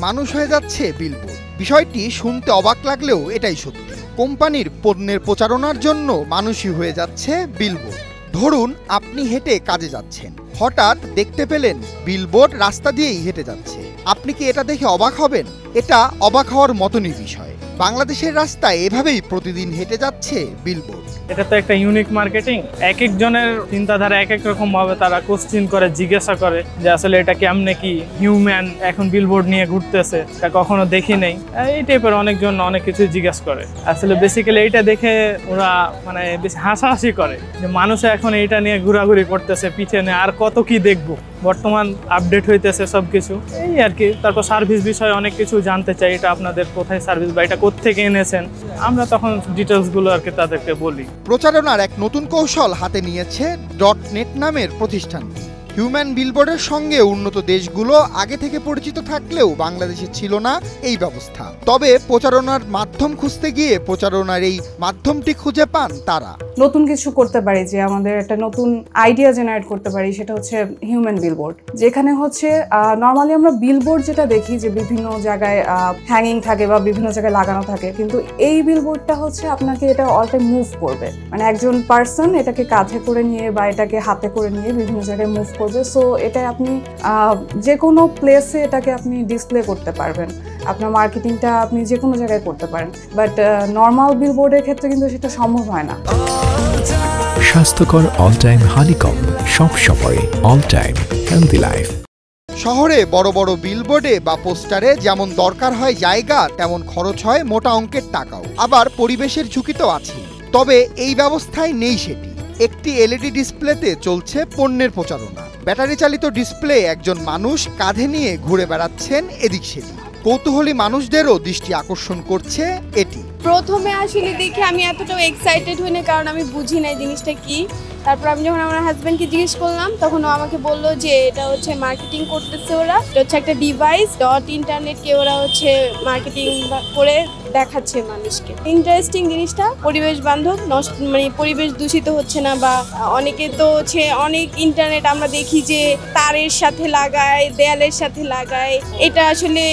মানুষ হয়ে যাচ্ছে বিলবোর্ড। বিষয়টি শুনতে অবাক লাগলেও এটাই সত্যি। কোম্পানির পণ্যের প্রচারণার জন্য মানুষই হয়ে যাচ্ছে বিলবোর্ড। ধরুন আপনি হেঁটে কাজে যাচ্ছেন, হঠাৎ দেখতে পেলেন বিলবোর্ড রাস্তা দিয়েই হেঁটে যাচ্ছে। আপনি কি এটা দেখে অবাক হবেন? এটা অবাক হওয়ার মতনই বিষয়। বাংলাদেশের রাস্তায় এভাবেই প্রতিদিন হেঁটে যাচ্ছে বিলবোর্ড। এটা তো একটা ইউনিক মার্কেটিং। এক একজনের চিন্তাধারা এক এক রকম ভাবে তারা কোশ্চেন করে, জিজ্ঞাসা করে যে আসলে এটা কেমনে কি হিউম্যান এখন বিলবোর্ড নিয়ে ঘুরতেছে, এটা কখনো দেখি নাই। এই টাইপের অনেকজন অনেক কিছু জিজ্ঞাসা করে। আসলে বেসিক্যালি এইটা দেখে ওরা মানে বেশি হাসাহাসি করে যে মানুষ এখন এইটা নিয়ে ঘোরাঘুরি করতেছে, পিছনে আর কত কি দেখবো, বর্তমান আপডেট হইতেছে সবকিছু, এই আর কি। তারপর সার্ভিস বিষয়ে অনেক কিছু জানতে চাই, এটা আপনাদের কোথায় সার্ভিস বা এটা কোত্থেকে এনেছেন, আমরা তখন ডিটেলসগুলো আর কি তাদেরকে বলি। প্রচারণার এক নতুন কৌশল হাতে নিয়েছে .net নামের প্রতিষ্ঠানটি। হিউম্যান বিলবোর্ডের সঙ্গে উন্নত দেশগুলো আগে থেকে পরিচিত থাকলেও বাংলাদেশে ছিল না এই ব্যবস্থা। তবে প্রচারণার মাধ্যম খুঁজতে গিয়ে প্রচারণার এই মাধ্যমটি খুঁজে পান তারা। নতুন কিছু করতে পারি, যে আমাদের একটা নতুন আইডিয়া জেনারেট করতে পারি, সেটা হচ্ছে হিউম্যান বিলবোর্ড। যেখানে হচ্ছে নর্মালি আমরা বিলবোর্ড যেটা দেখি যে বিভিন্ন জায়গায় হ্যাঙ্গিং থাকে বা বিভিন্ন জায়গায় লাগানো থাকে, কিন্তু এই বিলবোর্ডটা হচ্ছে আপনাকে এটা অল টাইম মুভ করবে। মানে একজন পার্সন এটাকে কাঁধে করে নিয়ে বা এটাকে হাতে করে নিয়ে বিভিন্ন জায়গায় মুভ করবে। সো এটা আপনি যে কোনো প্লেসে এটাকে আপনি ডিসপ্লে করতে পারবেন, আপনার মার্কেটিংটা আপনি যে কোনো জায়গায় করতে পারেন। বাট নর্মাল বিলবোর্ডের ক্ষেত্রে কিন্তু সেটা সম্ভব হয় না। স্বাস্থ্যকর অল টাইম হানিকম, সব সময় অল টাইম হেলদি লাইফ। শহরে বড় বড় বিলবোর্ডে বা পোস্টারে যেমন দরকার হয় জায়গা, তেমন খরচ হয় মোটা অঙ্কের টাকাও। আবার পরিবেশের ঝুঁকি তো আছে। তবে এই ব্যবস্থায় নেই সেটি। একটি এলইডি ডিসপ্লেতে চলছে পণ্যের প্রচারণা। ব্যাটারি চালিত ডিসপ্লে একজন মানুষ কাঁধে নিয়ে ঘুরে বেড়াচ্ছেন এদিক সেদিক। কৌতূহলী মানুষদেরও দৃষ্টি আকর্ষণ করছে এটি। প্রথমে আসলে দেখে আমি এতটাও এক্সাইটেড হইনি, কারণ আমি বুঝি না জিনিসটা কি। তারপর আমি যখন আমার হাজব্যান্ডকে জিজ্ঞেস করলাম, তখন ও আমাকে বললো যে এটা হচ্ছে মার্কেটিং করতেছে ওরা। এটা হচ্ছে একটা ডিভাইস, ইন্টারনেটকে ওরা হচ্ছে মার্কেটিং করে দেখাচ্ছে মানুষকে। ইন্টারেস্টিং জিনিসটা, পরিবেশ বান্ধব, মানে পরিবেশ দূষিত হচ্ছে না। বা অনেকে তো হচ্ছে অনেক ইন্টারনেট আমরা দেখি যে তারের সাথে লাগায়, দেয়ালের সাথে লাগায়, এটা আসলে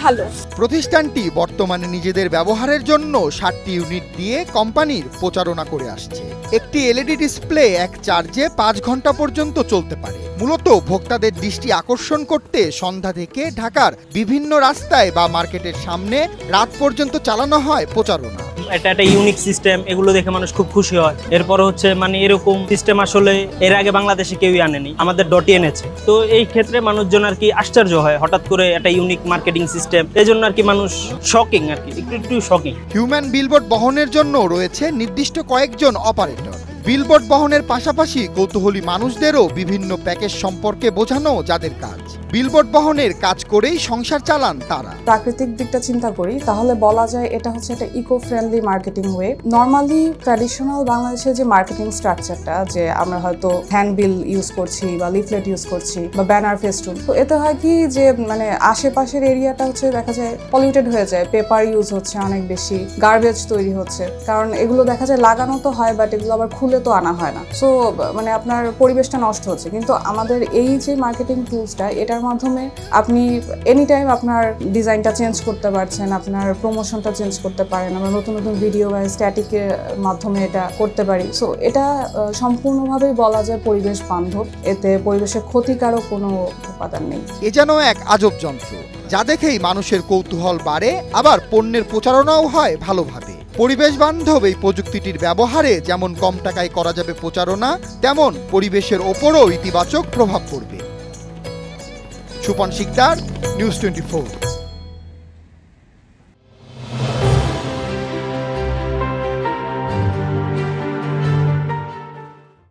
ভালো। প্রতিষ্ঠানটি বর্তমানে নিজেদের ব্যবহারের জন্য 60টি ইউনিট দিয়ে কোম্পানির প্রচারণা করে আসছে। একটি এলইডি ডিসপ্লে এক চার্জে 5 ঘন্টা পর্যন্ত চলতে পারে। মূলত ভোক্তাদের দৃষ্টি আকর্ষণ করতে সন্ধ্যা থেকে ঢাকার বিভিন্ন রাস্তায় বা মার্কেটের সামনে রাত পর্যন্ত চালানো হয় প্রচারণা। এটা একটা ইউনিক সিস্টেম, এগুলো দেখে মানুষ খুব খুশি হয়। এরপর হচ্ছে মানে এরকম সিস্টেম আসলে এর আগে বাংলাদেশে কেউই আনেনি, আমাদের ডটই এনেছে। তো এই ক্ষেত্রে মানুষজন আর কি আশ্চর্য হয়, হঠাৎ করে একটা ইউনিক মার্কেটিং সিস্টেম, এই জন্য আর কি মানুষ শকিং, আর কি একটু শকিং। হিউম্যান বিলবোর্ড বহনের জন্য রয়েছে নির্দিষ্ট কয়েকজন অপারেটর। বিলবোর্ড বহনের পাশাপাশি কৌতূহলী মানুষদেরও বিভিন্ন প্যাকেজ সম্পর্কে বোঝানো যাদের কাজ। বিলবোর্ড বহনের কাজ করেই সংসার চালান তারা। প্রাকৃতিক দিকটা চিন্তা করি তাহলে বলা যায় এটা হচ্ছে একটা eco friendly marketing way. Normally traditional বাংলাদেশের যে মার্কেটিং স্ট্রাকচারটা, যে আমরা হয়তো হ্যান্ডবিল ইউজ করছি বা লিফলেট ইউজ করছি বা ব্যানার ফেস্টুন, তো এতে হয় কি যে মানে আশেপাশের এরিয়াটা হচ্ছে দেখা যায় পলিউটেড হয়ে যায়, পেপার ইউজ হচ্ছে অনেক বেশি, গার্বেজ তৈরি হচ্ছে। কারণ এগুলো দেখা যায় লাগানো তো হয়, বাট এগুলো আবার খুলে তো আনা হয় না। সো মানে আপনার পরিবেশটা নষ্ট হচ্ছে। কিন্তু আমাদের এই যে মার্কেটিং টুলসটা, এটার মাধ্যমে আপনি এনি টাইম আপনার ডিজাইনটা চেঞ্জ করতে পারছেন, আপনার প্রমোশনটা চেঞ্জ করতে পারেন। আমরা নতুন নতুন ভিডিও বা স্ট্যাটিকের মাধ্যমে এটা করতে পারি। সো এটা সম্পূর্ণভাবেই বলা যায় পরিবেশ বান্ধব, এতে পরিবেশের ক্ষতিকারক কোনো উপাদান নেই। এ যেন এক আজব যন্ত্র, যা দেখেই মানুষের কৌতূহল বাড়ে, আবার পণ্যের প্রচারণাও হয় ভালোভাবে। পরিবেশ বান্ধব এই প্রযুক্তিটির ব্যবহারে যেমন কম টাকায় করা যাবে প্রচারণা, তেমন পরিবেশের ওপরও ইতিবাচক প্রভাব পড়বে। সুপন শিকদার, নিউজ 24।